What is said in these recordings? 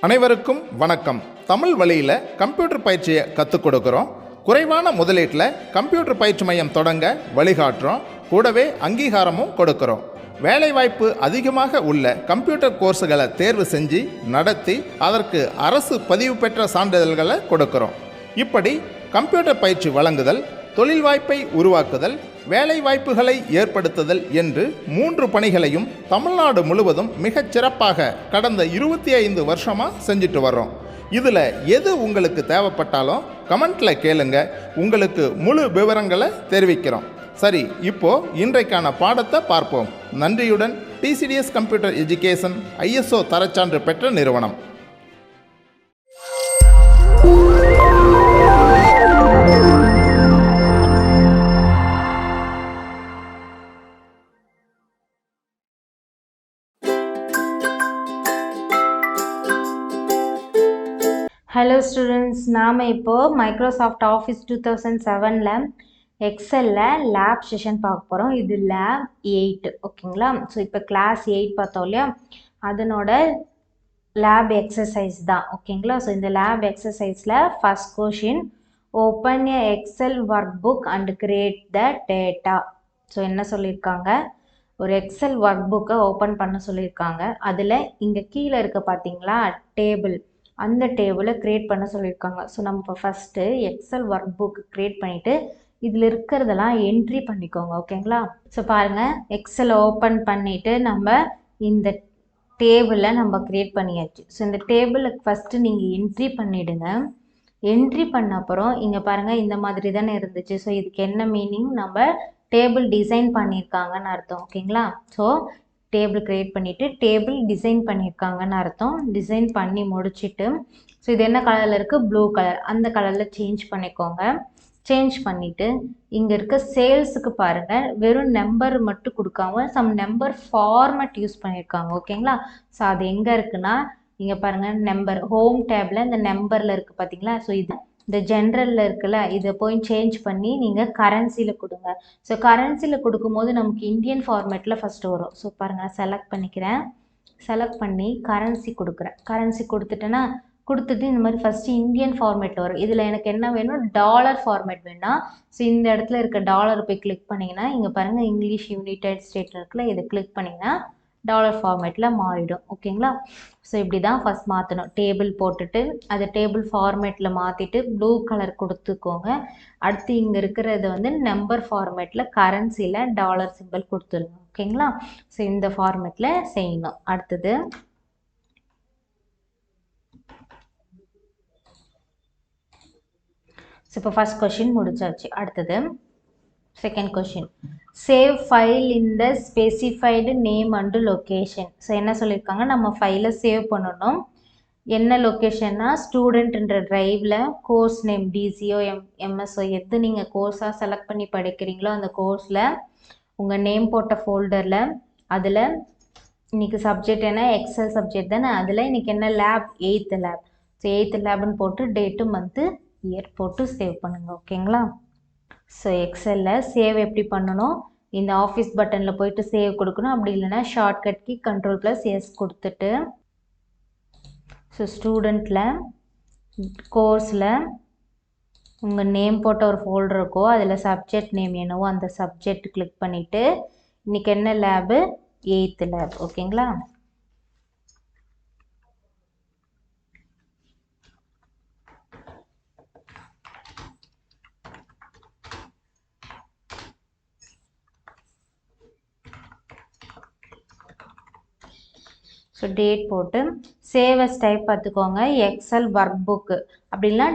அனைவருக்கும் வணக்கம். தமிழ் வழியில் கம்ப்யூட்டர் பயிற்சியை கற்றுக் கொடுக்குறோம். குறைவான முதலீட்டில் கம்ப்யூட்டர் பயிற்சி மையம் தொடங்க வழிகாட்டுறோம். கூடவே அங்கீகாரமும் கொடுக்குறோம். வேலைவாய்ப்பு அதிகமாக உள்ள கம்ப்யூட்டர் கோர்ஸுகளை தேர்வு செஞ்சு நடத்தி அதற்கு அரசு பதிவு பெற்ற சான்றிதழ்களை கொடுக்குறோம். இப்படி கம்ப்யூட்டர் பயிற்சி வழங்குதல், தொழில் வாய்ப்பை உருவாக்குதல், வேலை வாய்ப்புகளை ஏற்படுத்துதல் என்று 3 பணிகளையும் தமிழ்நாடு முழுவதும் மிகச் சிறப்பாக கடந்த 25 வருஷமாக செஞ்சுட்டு வர்றோம். இதில் எது உங்களுக்கு தேவைப்பட்டாலும் கமெண்ட்டில் கேளுங்க, உங்களுக்கு முழு விவரங்களை தெரிவிக்கிறோம். சரி, இப்போ இன்றைக்கான பாடத்தை பார்ப்போம். நன்றியுடன் டிசிடிஎஸ் கம்ப்யூட்டர் எஜுகேஷன் ISO தரச்சான்று பெற்ற நிறுவனம். ஹலோ ஸ்டூடெண்ட்ஸ், நாம் இப்போது மைக்ரோசாஃப்ட் ஆஃபீஸ் 2007 எக்ஸலில் லேப் செஷன் பார்க்க போகிறோம். இது லேப் 8, ஓகேங்களா? ஸோ இப்போ கிளாஸ் 8 பார்த்தோம் இல்லையா, அதனோட லேப் எக்ஸசைஸ் தான், ஓகேங்களா? ஸோ இந்த லேப் எக்ஸசைஸில் first question, open a Excel workbook and create the data. So என்ன சொல்லியிருக்காங்க, ஒரு எக்ஸல் ஒர்க் புக்கை ஓப்பன் பண்ண சொல்லியிருக்காங்க. அதில் இங்கே கீழே இருக்க பார்த்தீங்களா டேபிள், அந்த டேபிளை க்ரியேட் பண்ண சொல்லியிருக்காங்க. ஸோ நம்ம இப்போ first Excel workbook create பண்ணிவிட்டு இதில் இருக்கிறதெல்லாம் என்ட்ரி பண்ணிக்கோங்க, ஓகேங்களா? ஸோ பாருங்கள், எக்ஸல் ஓப்பன் பண்ணிவிட்டு நம்ம இந்த டேபிளை நம்ம க்ரியேட் பண்ணியாச்சு. ஸோ இந்த டேபிளுக்கு ஃபஸ்ட்டு நீங்கள் என்ட்ரி பண்ணிவிடுங்க. என்ட்ரி பண்ண அப்புறம் இங்கே பாருங்கள், இந்த மாதிரி தானே இருந்துச்சு. ஸோ இதுக்கு என்ன மீனிங், நம்ம டேபிள் டிசைன் பண்ணியிருக்காங்கன்னு அர்த்தம், ஓகேங்களா? ஸோ டேபிள் க்ரியேட் பண்ணிவிட்டு டேபிள் டிசைன் பண்ணியிருக்காங்கன்னு அர்த்தம். டிசைன் பண்ணி முடிச்சுட்டு, ஸோ இது என்ன கலரில் இருக்குது, ப்ளூ கலர், அந்த கலரில் சேஞ்ச் பண்ணிக்கோங்க. சேஞ்ச் பண்ணிவிட்டு இங்கே இருக்க சேல்ஸுக்கு பாருங்கள், வெறும் நம்பர் மட்டும் கொடுக்காம சம் நம்பர் ஃபார்மேட் யூஸ் பண்ணியிருக்காங்க, ஓகேங்களா? ஸோ அது எங்கே இருக்குன்னா, இங்கே பாருங்கள், நம்பர் ஹோம் டேபில் இந்த நம்பரில் இருக்குது பார்த்தீங்களா? ஸோ இது இந்த ஜென்ரலில் இருக்குல்ல, இதை போய் சேஞ்ச் பண்ணி நீங்கள் கரன்சியில் கொடுங்க. ஸோ கரன்சியில் கொடுக்கும்போது நமக்கு இந்தியன் ஃபார்மேட்டில் ஃபஸ்ட்டு வரும். ஸோ பாருங்கள், செலக்ட் பண்ணிக்கிறேன். செலக்ட் பண்ணி கரன்சி கொடுக்குறேன். கரன்சி கொடுத்துட்டேன்னா, கொடுத்துட்டு இந்த மாதிரி ஃபஸ்ட்டு இந்தியன் ஃபார்மேட்டில் வரும். இதில் எனக்கு என்ன வேணும், டாலர் ஃபார்மேட் வேணும். ஸோ இந்த இடத்துல இருக்க டாலர் போய் கிளிக் பண்ணிங்கன்னா, இங்கே பாருங்கள், இங்கிலீஷ் யுனைடெட் ஸ்டேட்டில் இருக்குல்ல, இதை கிளிக் பண்ணிங்கன்னா டாலர் ஃபார்மேட்டில் மாறிடும், ஓகேங்களா? ஸோ இப்படி தான் ஃபஸ்ட் மாற்றணும். டேபிள் போட்டுட்டு அதை டேபிள் ஃபார்மேட்டில் மாற்றிட்டு ப்ளூ கலர் கொடுத்துக்கோங்க. அடுத்து இங்கே இருக்கிறது வந்து நம்பர் ஃபார்மேட்டில் கரன்சியில் டாலர் சிம்பிள் கொடுத்துருங்க, ஓகேங்களா? ஸோ இந்த ஃபார்மேட்டில் செய்யணும். அடுத்தது ஸோ இப்போ ஃபஸ்ட் கொஷின் முடிச்சாச்சு. அடுத்தது second question, save file in the specified name and location. So என்ன சொல்லியிருக்காங்க, நம்ம ஃபைலை சேவ் பண்ணணும். என்ன லொக்கேஷன்னா, ஸ்டூடெண்ட்ன்ற ட்ரைவில் கோர்ஸ் நேம் DCO MSO எது நீங்கள் கோர்ஸாக செலக்ட் பண்ணி படிக்கிறீங்களோ அந்த கோர்ஸில் உங்கள் நேம் போட்ட ஃபோல்டரில், அதில் இன்றைக்கி சப்ஜெக்ட் என்ன, எக்ஸல் சப்ஜெக்ட் தானே, அதில் இன்றைக்கி என்ன lab, 8th lab. So 8th லேப்னு போட்டு டேட்டு மந்த்து இயர் போட்டு சேவ் பண்ணுங்கள், ஓகேங்களா? ஸோ எக்ஸலில் சேவ் எப்படி பண்ணணும், இந்த ஆஃபீஸ் பட்டனில் போயிட்டு சேவ் கொடுக்கணும். அப்படி இல்லைன்னா ஷார்ட்கட் கீ Ctrl+S கொடுத்துட்டு, ஸோ ஸ்டூடெண்ட்டில் கோர்ஸில் உங்கள் நேம் போட்ட ஒரு ஃபோல்டர் இருக்கோ, அதில் சப்ஜெக்ட் நேம் என்னவோ அந்த சப்ஜெக்ட் கிளிக் பண்ணிவிட்டு இன்றைக்கி என்ன லேபு, 8th லேப், ஓகேங்களா? ஸோ டேட் போட்டு சேவ் அஸ் டைப் பார்த்துக்கோங்க, எக்ஸல் ஒர்க் புக்கு, அப்படின்னா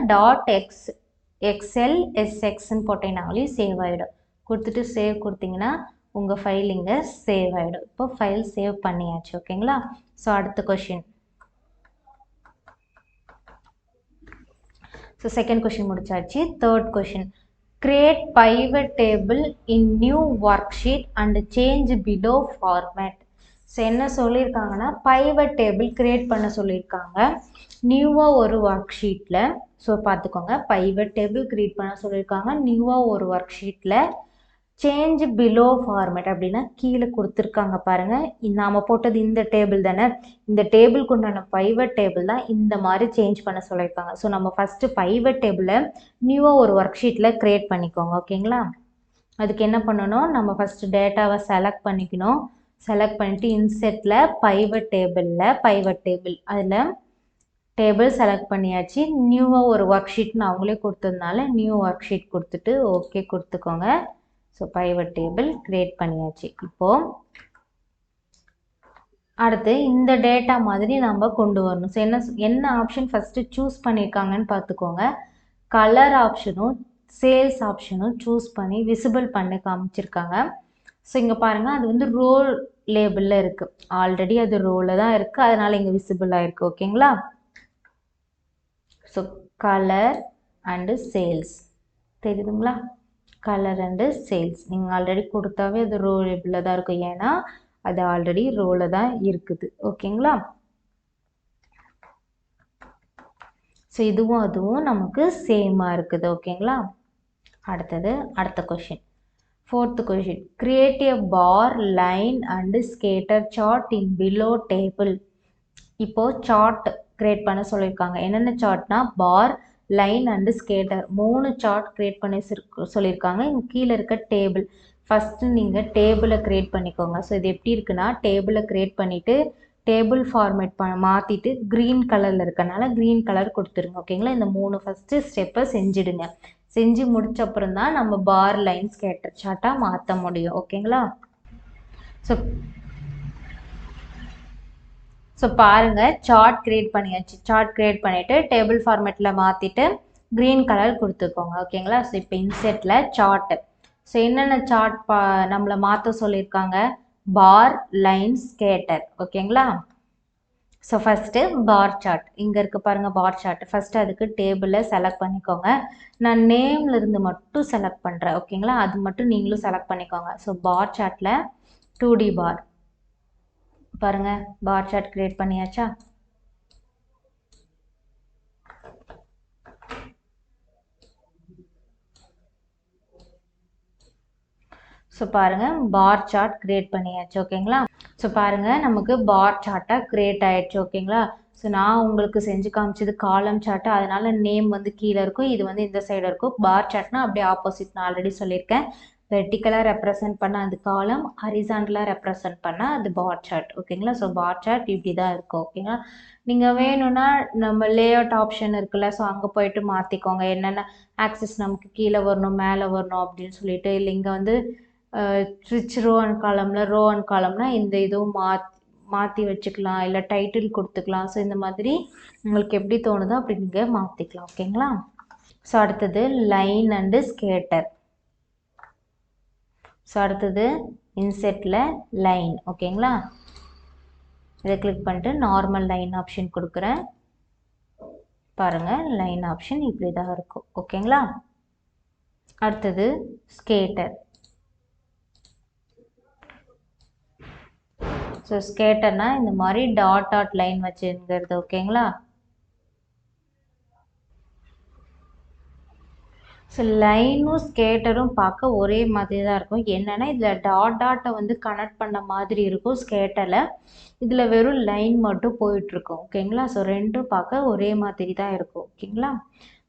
.xlsxன்னு போட்டீங்கன்னாலே சேவ் ஆகிடும். கொடுத்துட்டு சேவ் கொடுத்தீங்கன்னா உங்கள் ஃபைல் இங்கே சேவ் ஆகிடும். இப்போ ஃபைல் சேவ் பண்ணியாச்சு, ஓகேங்களா? ஸோ அடுத்த கொஷின், ஸோ செகண்ட் கொஷின் முடிச்சாச்சு. Third question, create pivot table in new work sheet and change below format. So என்ன சொல்லியிருக்காங்கன்னா, பைவட் டேபிள் க்ரியேட் பண்ண சொல்லியிருக்காங்க நியூவாக ஒரு ஒர்க் ஷீட்டில். ஸோ பார்த்துக்கோங்க, பைவட் டேபிள் க்ரியேட் பண்ண சொல்லியிருக்காங்க நியூவாக ஒரு ஒர்க் ஷீட்டில். சேஞ்ச் பிலோ ஃபார்மேட் அப்படின்னா கீழே கொடுத்துருக்காங்க பாருங்கள். நாம் போட்டது இந்த டேபிள் தானே, இந்த டேபிளுக்கு உண்டான பைவட் டேபிள் தான் இந்த மாதிரி சேஞ்ச் பண்ண சொல்லியிருக்காங்க. ஸோ நம்ம ஃபஸ்ட்டு பைவட் டேபிளை நியூவாக ஒரு ஒர்க் ஷீட்டில் க்ரியேட் பண்ணிக்கோங்க. ஓகேங்களா? அதுக்கு என்ன பண்ணணும், நம்ம ஃபஸ்ட்டு டேட்டாவை செலக்ட் பண்ணிக்கணும். செலக்ட் பண்ணிவிட்டு இன்செட்டில் பைவட் டேபிள் அதில் டேபிள் செலக்ட் பண்ணியாச்சு. நியூவாக ஒரு ஒர்க் ஷீட்னு அவங்களே கொடுத்ததுனால நியூ ஒர்க் ஷீட் கொடுத்துட்டு ஓகே கொடுத்துக்கோங்க. ஸோ பைவட் டேபிள் க்ரியேட் பண்ணியாச்சு. இப்போது அடுத்து இந்த டேட்டா மாதிரி நம்ம கொண்டு வரணும். ஸோ என்ன ஆப்ஷன் ஃபஸ்ட்டு சூஸ் பண்ணியிருக்காங்கன்னு பார்த்துக்கோங்க. கலர் ஆப்ஷனும் சேல்ஸ் ஆப்ஷனும் சூஸ் பண்ணி விசிபிள் பண்ணி காமிச்சிருக்காங்க. ஸோ இங்கே பாருங்கள், அது வந்து ரோல் லேபிளில் இருக்குது. ஆல்ரெடி அது ரோவில் தான் இருக்குது, அதனால் இங்கே விசிபிளாக இருக்குது. ஓகேங்களா? ஸோ கலர் அண்டு சேல்ஸ் தெரியுதுங்களா? கலர் அண்டு சேல்ஸ் நீங்கள் ஆல்ரெடி கொடுத்தாவே அது ரோ லேபிளில் தான் இருக்கும், ஏன்னா அது ஆல்ரெடி ரோவில் தான் இருக்குது. ஓகேங்களா? ஸோ இதுவும் அதுவும் நமக்கு சேமாக இருக்குது. ஓகேங்களா? அடுத்த question, 4th question. Create a bar line and scatter chart in below table. இப்போது சார்ட் கிரியேட் பண்ண சொல்லியிருக்காங்க. என்னென்ன சார்ட்னா bar, line and scatter 3 chart create பண்ணி சொல்லியிருக்காங்க. இங்கே கீழே இருக்க டேபிள் ஃபஸ்ட்டு நீங்கள் டேபிளை க்ரியேட் பண்ணிக்கோங்க. ஸோ இது எப்படி இருக்குன்னா, டேபிளை க்ரியேட் பண்ணிவிட்டு டேபிள் ஃபார்மேட் மாற்றிட்டு க்ரீன் கலரில் இருக்கனால க்ரீன் கலர் கொடுத்துருங்க. ஓகேங்களா? இந்த 3 ஃபஸ்ட்டு ஸ்டெப்பை செஞ்சுடுங்க. செஞ்சு முடிச்ச அப்புறம் தான் நம்ம பார், லைன், ஸ்கேட்டர் சார்ட்டாக மாற்ற முடியும். ஓகேங்களா? ஸோ பாருங்கள், சார்ட் க்ரியேட் பண்ணியாச்சு. சார்ட் க்ரியேட் பண்ணிவிட்டு டேபிள் ஃபார்மேட்டில் மாற்றிட்டு க்ரீன் கலர் கொடுத்துக்கோங்க. ஓகேங்களா? ஸோ இப்போ இன்செட்டில் சார்ட்டு. ஸோ என்னென்ன சார்ட் நம்மளை மாற்ற சொல்லியிருக்காங்க, பார், லைன், ஸ்கேட்டர். ஓகேங்களா? ஸோ ஃபஸ்ட்டு பார் சார்ட் இங்கே இருக்குது பாருங்கள், பார் சார்ட். ஃபஸ்ட்டு அதுக்கு டேபிளை செலக்ட் பண்ணிக்கோங்க. நான் நேமில் இருந்து மட்டும் செலக்ட் பண்ணுறேன். ஓகேங்களா? அது மட்டும் நீங்களும் செலக்ட் பண்ணிக்கோங்க. ஸோ பார் சார்ட்டில் 2D பார் பாருங்கள், பார் சார்ட் க்ரியேட் பண்ணியாச்சா? ஸோ பாருங்கள், பார் சார்ட் க்ரியேட் பண்ணியாச்சு. ஓகேங்களா? ஸோ பாருங்கள், நமக்கு பார் சார்ட்டாக க்ரியேட் ஆகிடுச்சு. ஓகேங்களா? ஸோ நான் உங்களுக்கு செஞ்சு காமிச்சது காலம் சார்ட்டு, அதனால் நேம் வந்து கீழே இருக்கும், இது வந்து இந்த சைடு இருக்கும். பார் சார்ட்னா அப்படியே ஆப்போசிட், நான் ஆல்ரெடி சொல்லியிருக்கேன். வெர்டிக்கலாக ரெப்ரசன்ட் பண்ண அது காலம், ஹரிசாண்டலாக ரெப்ரசன்ட் பண்ண அது பார் சார்ட். ஓகேங்களா? ஸோ பார் சார்ட் இப்படி தான் இருக்கும். ஓகேங்களா? நீங்கள் வேணும்னா நம்ம லேஅவுட் ஆப்ஷன் இருக்குல்ல, ஸோ அங்கே போயிட்டு மாற்றிக்கோங்க. என்னென்ன ஆக்சஸ் நமக்கு கீழே வரணும், மேலே வரணும் அப்படின்னு சொல்லிட்டு. இல்லை இங்கே வந்து ஸ்விட்ச் ரோ அண்ட் காலம்னா இந்த இதுவும் மாற்றி வச்சுக்கலாம், இல்லை டைட்டில் கொடுத்துக்கலாம். ஸோ இந்த மாதிரி உங்களுக்கு எப்படி தோணுதோ அப்படி நீங்கள் மாற்றிக்கலாம். ஓகேங்களா? ஸோ அடுத்தது லைன் அண்டு ஸ்கேட்டர். ஸோ அடுத்தது இன்செட்டில் லைன். ஓகேங்களா? இதை கிளிக் பண்ணிட்டு நார்மல் லைன் ஆப்ஷன் கொடுக்குறேன். பாருங்கள், லைன் ஆப்ஷன் இப்படி தான் இருக்கும். ஓகேங்களா? அடுத்தது ஸ்கேட்டர். ஸோ ஸ்கேட்டர்னா இந்த மாதிரி டாட் லைன் வச்சுங்கிறது. ஓகேங்களா? ஸோ லைனும் ஸ்கேட்டரும் பார்க்க ஒரே மாதிரி தான் இருக்கும். என்னென்னா இதில் டாட்டை வந்து கனெக்ட் பண்ண மாதிரி இருக்கும் ஸ்கேட்டரில், இதில் வெறும் லைன் மட்டும் போயிட்டுருக்கும். ஓகேங்களா? ஸோ ரெண்டும் பார்க்க ஒரே மாதிரி தான் இருக்கும். ஓகேங்களா?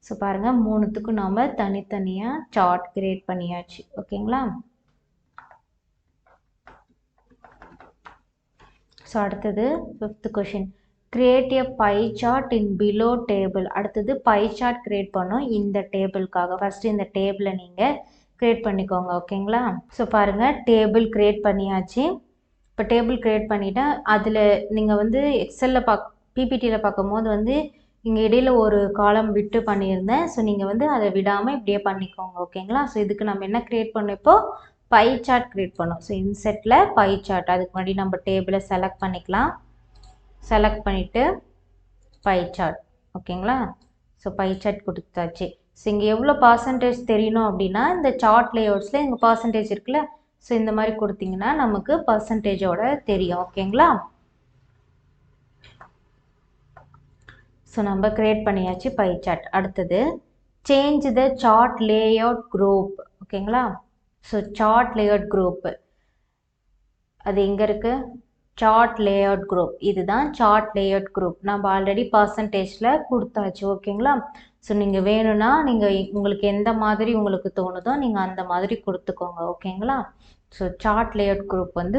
ஸோ பாருங்கள், 3த்துக்கும் நாம் தனித்தனியாக சார்ட் கிரியேட் பண்ணியாச்சு. ஓகேங்களா? ஸோ அடுத்தது 5th question. Create a pie chart in below table. அடுத்தது பை சார்ட் கிரியேட் பண்ணோம் இந்த டேபிளுக்காக. ஃபஸ்ட்டு இந்த டேபிளை நீங்கள் கிரியேட் பண்ணிக்கோங்க. ஓகேங்களா? ஸோ பாருங்கள், டேபிள் கிரியேட் பண்ணியாச்சு. இப்போ டேபிள் கிரியேட் பண்ணிவிட்டேன். அதில் நீங்கள் வந்து எக்ஸலில் பிபிடியில் பார்க்கும்போது வந்து இங்கே இடையில் ஒரு காலம் விட்டு பண்ணியிருந்தேன். ஸோ நீங்கள் வந்து அதை விடாமல் இப்படியே பண்ணிக்கோங்க. ஓகேங்களா? ஸோ இதுக்கு நம்ம என்ன கிரியேட் பண்ணோம், இப்போது பை சார்ட் கிரியேட் பண்ணோம். ஸோ இன்செட்டில் பை சார்ட். அதுக்கு முன்னாடி நம்ம டேபிளை செலக்ட் பண்ணிக்கலாம். செலக்ட் பண்ணிவிட்டு பை சார்ட். ஓகேங்களா? ஸோ பை சார்ட் கொடுத்தாச்சு. ஸோ இங்கே எவ்வளோ பர்சன்டேஜ் தெரியணும் அப்படின்னா, இந்த சார்ட் லேஅவுட்ஸில் இங்கே பர்சன்டேஜ் இருக்குல்ல, ஸோ இந்த மாதிரி கொடுத்தீங்கன்னா நமக்கு பர்சன்டேஜோட தெரியும். ஓகேங்களா? ஸோ நம்ம கிரியேட் பண்ணியாச்சு பை சார்ட். அடுத்தது change the chart layout group. ஓகேங்களா? ஸோ சார்ட் லேஅவுட் குரூப் அது எங்கே இருக்குது? Chart layout group. இதுதான் சார்ட் லேஅவுட் குரூப். நம்ம ஆல்ரெடி பர்சன்டேஜில் கொடுத்தாச்சு. ஓகேங்களா? ஸோ நீங்கள் வேணும்னா நீங்கள் உங்களுக்கு எந்த மாதிரி உங்களுக்கு தோணுதோ நீங்கள் அந்த மாதிரி கொடுத்துக்கோங்க. ஓகேங்களா? ஸோ சார்ட் லேஅவுட் குரூப் வந்து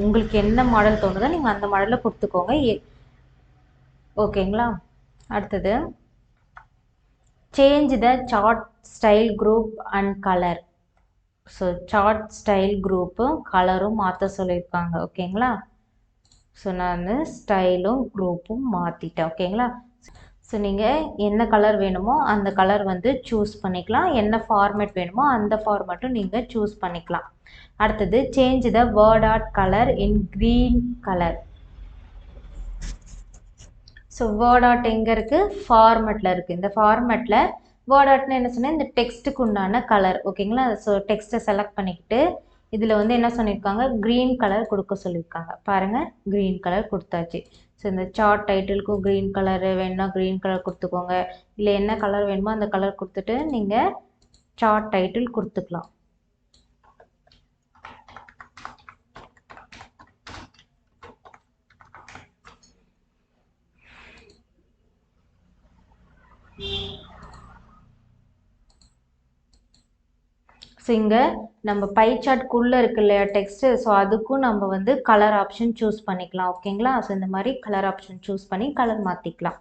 உங்களுக்கு என்ன மாடல் தோணுதோ நீங்கள் அந்த மாடலில் கொடுத்துக்கோங்க. ஓகேங்களா? அடுத்தது change the chart style group and colour. So chart style குரூப்பும் கலரும் மாற்ற சொல்லியிருக்காங்க. ஓகேங்களா? ஸோ நான் ஸ்டைலும் குரூப்பும் மாற்றிட்டேன். ஓகேங்களா? ஸோ நீங்கள் என்ன கலர் வேணுமோ அந்த கலர் வந்து சூஸ் பண்ணிக்கலாம். என்ன ஃபார்மேட் வேணுமோ அந்த ஃபார்மேட்டும் நீங்கள் சூஸ் பண்ணிக்கலாம். அடுத்தது change the word art colour in green colour. So word art எங்கே இருக்குது? ஃபார்மேட்டில் இருக்குது. இந்த ஃபார்மேட்டில் வேர்ட் ஆர்ட்னு என்ன சொன்னால் இந்த டெக்ஸ்ட்டுக்கு உண்டான கலர். ஓகேங்களா? ஸோ டெக்ஸ்ட்டை செலக்ட் பண்ணிக்கிட்டு இதில் வந்து என்ன சொல்லியிருக்காங்க? க்ரீன் கலர் கொடுக்க சொல்லியிருக்காங்க. பாருங்கள், க்ரீன் கலர் கொடுத்தாச்சு. ஸோ இந்த சார்ட் டைட்டிலுக்கும் க்ரீன் கலரு வேணும்னா க்ரீன் கலர் கொடுத்துக்கோங்க. இல்லை என்ன கலர் வேணுமோ அந்த கலர் கொடுத்துட்டு நீங்கள் சார்ட் டைட்டில் கொடுத்துக்கலாம். ஸோ இங்கே நம்ம பை சார்ட்குள்ளே இருக்கு இல்லையா டெக்ஸ்ட்டு, ஸோ அதுக்கும் நம்ம வந்து கலர் ஆப்ஷன் சூஸ் பண்ணிக்கலாம். ஓகேங்களா? ஸோ இந்த மாதிரி கலர் ஆப்ஷன் சூஸ் பண்ணி கலர் மாற்றிக்கலாம்.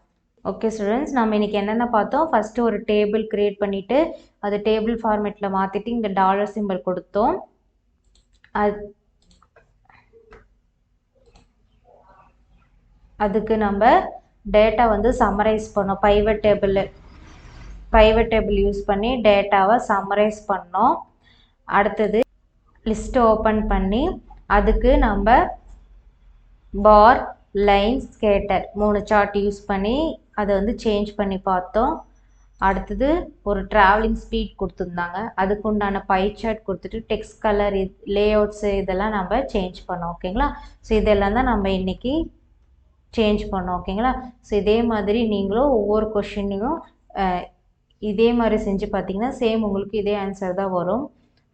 ஓகே ஸ்டூடெண்ட்ஸ், நம்ம இன்றைக்கி என்னென்ன பார்த்தோம்? ஃபஸ்ட்டு ஒரு டேபிள் க்ரியேட் பண்ணிவிட்டு அது டேபிள் ஃபார்மேட்டில் மாற்றிட்டு இங்கே டாலர் சிம்பிள் கொடுத்தோம். அதுக்கு நம்ம டேட்டா வந்து சம்மரைஸ் பண்ணோம். பைவட் டேபிள் யூஸ் பண்ணி டேட்டாவை சம்மரைஸ் பண்ணோம். அடுத்தது லிஸ்ட்டை ஓப்பன் பண்ணி அதுக்கு நம்ம பார், லைன், ஸ்கேட்டர் 3 சார்ட் யூஸ் பண்ணி அதை வந்து சேஞ்ச் பண்ணி பார்த்தோம். அடுத்தது ஒரு ட்ராவலிங் ஸ்பீட் கொடுத்துருந்தாங்க. அதுக்கு உண்டான பை சார்ட் கொடுத்துட்டு டெக்ஸ்ட் கலர், லேஅவுட்ஸு இதெல்லாம் நம்ம சேஞ்ச் பண்ணோம். ஓகேங்களா? ஸோ இதெல்லாம் தான் நம்ம இன்றைக்கி சேஞ்ச் பண்ணோம். ஓகேங்களா? ஸோ இதே மாதிரி நீங்களும் ஒவ்வொரு கொஷினையும் இதே மாதிரி செஞ்சு பார்த்தீங்கன்னா சேம் உங்களுக்கு இதே ஆன்சர் தான் வரும்.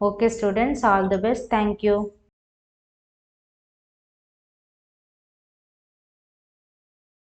Okay students, all the best. Thank you.